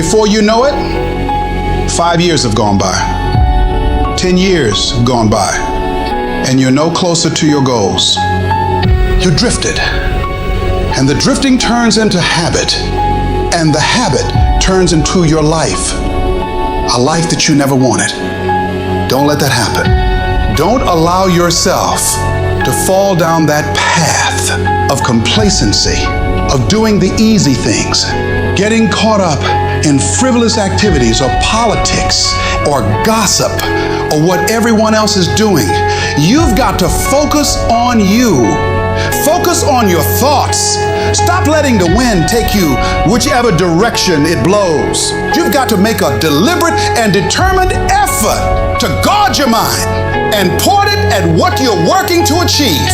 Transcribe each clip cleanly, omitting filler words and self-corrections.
before you know it, 5 years have gone by, 10 years gone by, and you're no closer to your goals. You drifted, and the drifting turns into habit, and the habit turns into your life, a life that you never wanted. Don't let that happen. Don't allow yourself to fall down that path of complacency, of doing the easy things, getting caught up in frivolous activities or politics or gossip or what everyone else is doing. You've got to focus on you. Focus on your thoughts. Stop letting the wind take you whichever direction it blows. You've got to make a deliberate and determined effort to guard your mind and point it at what you're working to achieve.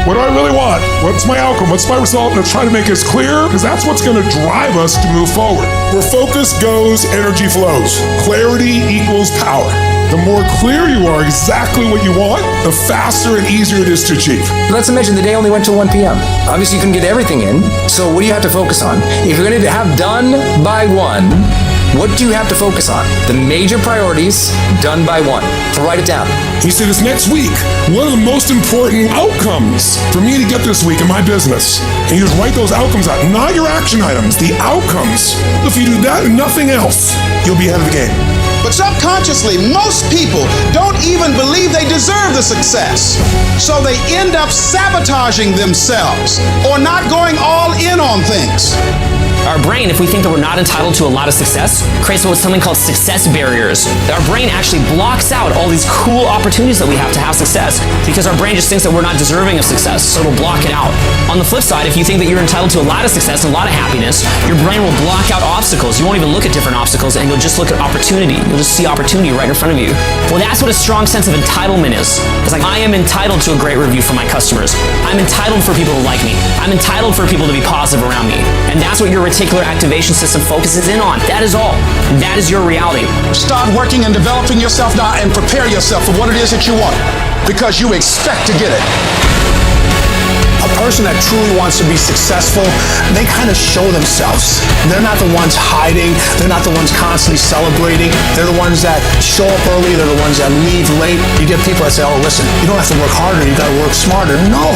What do I really want? What's my outcome? What's my result? Let's try to make it clear, because that's what's going to drive us to move forward. Where focus goes, energy flows. Clarity equals power. The more clear you are exactly what you want, the faster and easier it is to achieve. Let's imagine the day only went till 1 p.m. Obviously, you couldn't get everything in, so what do you have to focus on? If you're going to have done by 1, what do you have to focus on? The major priorities done by 1. So write it down. You see, this next week, what are the most important outcomes for me to get this week in my business? And you just write those outcomes out, not your action items, the outcomes. If you do that and nothing else, you'll be ahead of the game. But subconsciously, most people don't even believe they deserve the success. So they end up sabotaging themselves or not going all in on things. Our brain, if we think that we're not entitled to a lot of success, creates what's something called success barriers. Our brain actually blocks out all these cool opportunities that we have to have success because our brain just thinks that we're not deserving of success, so it'll block it out. On the flip side, if you think that you're entitled to a lot of success and a lot of happiness, your brain will block out obstacles. You won't even look at different obstacles, and you'll just look at opportunity. You'll just see opportunity right in front of you. Well, that's what a strong sense of entitlement is. It's like, I am entitled to a great review from my customers. I'm entitled for people to like me. I'm entitled for people to be positive around me. And that's what your reticular activation system focuses in on. That is all. That is your reality. Start working and developing yourself now and prepare yourself for what it is that you want, because you expect to get it. A person that truly wants to be successful, they kind of show themselves. They're not the ones hiding. They're not the ones constantly celebrating. They're the ones that show up early. They're the ones that leave late. You get people that say, oh, listen, you don't have to work harder. You got to work smarter. No,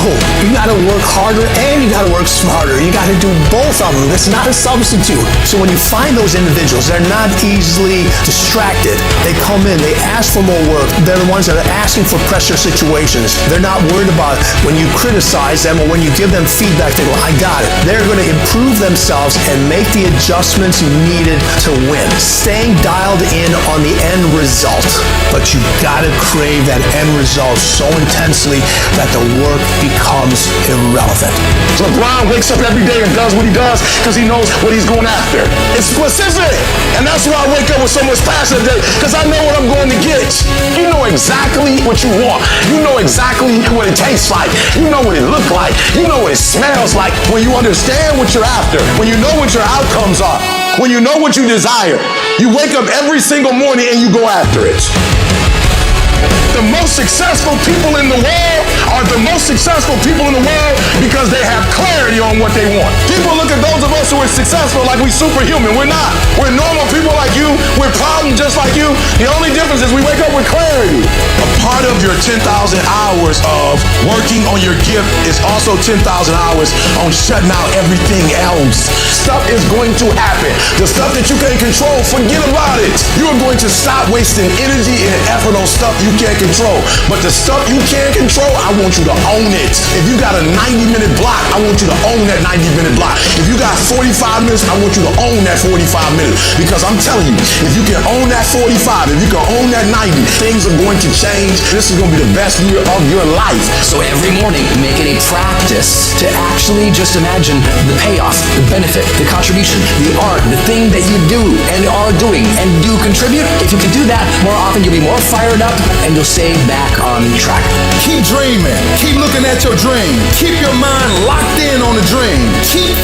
you got to work harder and you got to work smarter. You got to do both of them. It's not a substitute. So when you find those individuals, they're not easily distracted. They come in, they ask for more work. They're the ones that are asking for pressure situations. They're not worried about when you criticize them or when you give them feedback, they go, I got it. They're going to improve themselves and make the adjustments needed to win. Staying dialed in on the end result. But you got to crave that end result so intensely that the work becomes irrelevant. So Brian wakes up every day and does what he does because he knows what he's going after. It's specific. And that's why I wake up with so much passion today, because I know what I'm going to get. You know exactly what you want. You know exactly what it tastes like. You know what it looks like. You know what it smells like. When you understand what you're after, when you know what your outcomes are, when you know what you desire, you wake up every single morning and you go after it. The most successful people in the world are the most successful people in the world because they have clarity on what they want. People look at those of us who are successful like we're superhuman. We're not. We're normal people like you. We're problems just like you. The only difference is we wake up with clarity. A part of your 10,000 hours of working on your gift is also 10,000 hours on shutting out everything else. Stuff is going to happen. The stuff that you can't control, forget about it. You are going to stop wasting energy and effort on stuff you can't control. But the stuff you can control, I want you to own it. If you got a 90-minute block, I want you to own that 90-minute block. If you got 45 minutes, I want you to own that 45 minutes. Because I'm telling you, if you can own that 45, if you can own that 90, things are going to change. This is going to be the best year of your life. So every morning, make it a practice to actually just imagine the payoff, the benefit, the contribution, the art, the thing that you do and are doing and do contribute. If you can do that more often, you'll be more fired up and you'll stay back on track. Keep dreaming. Keep looking at your dream. Keep your mind locked in on the dream. Keep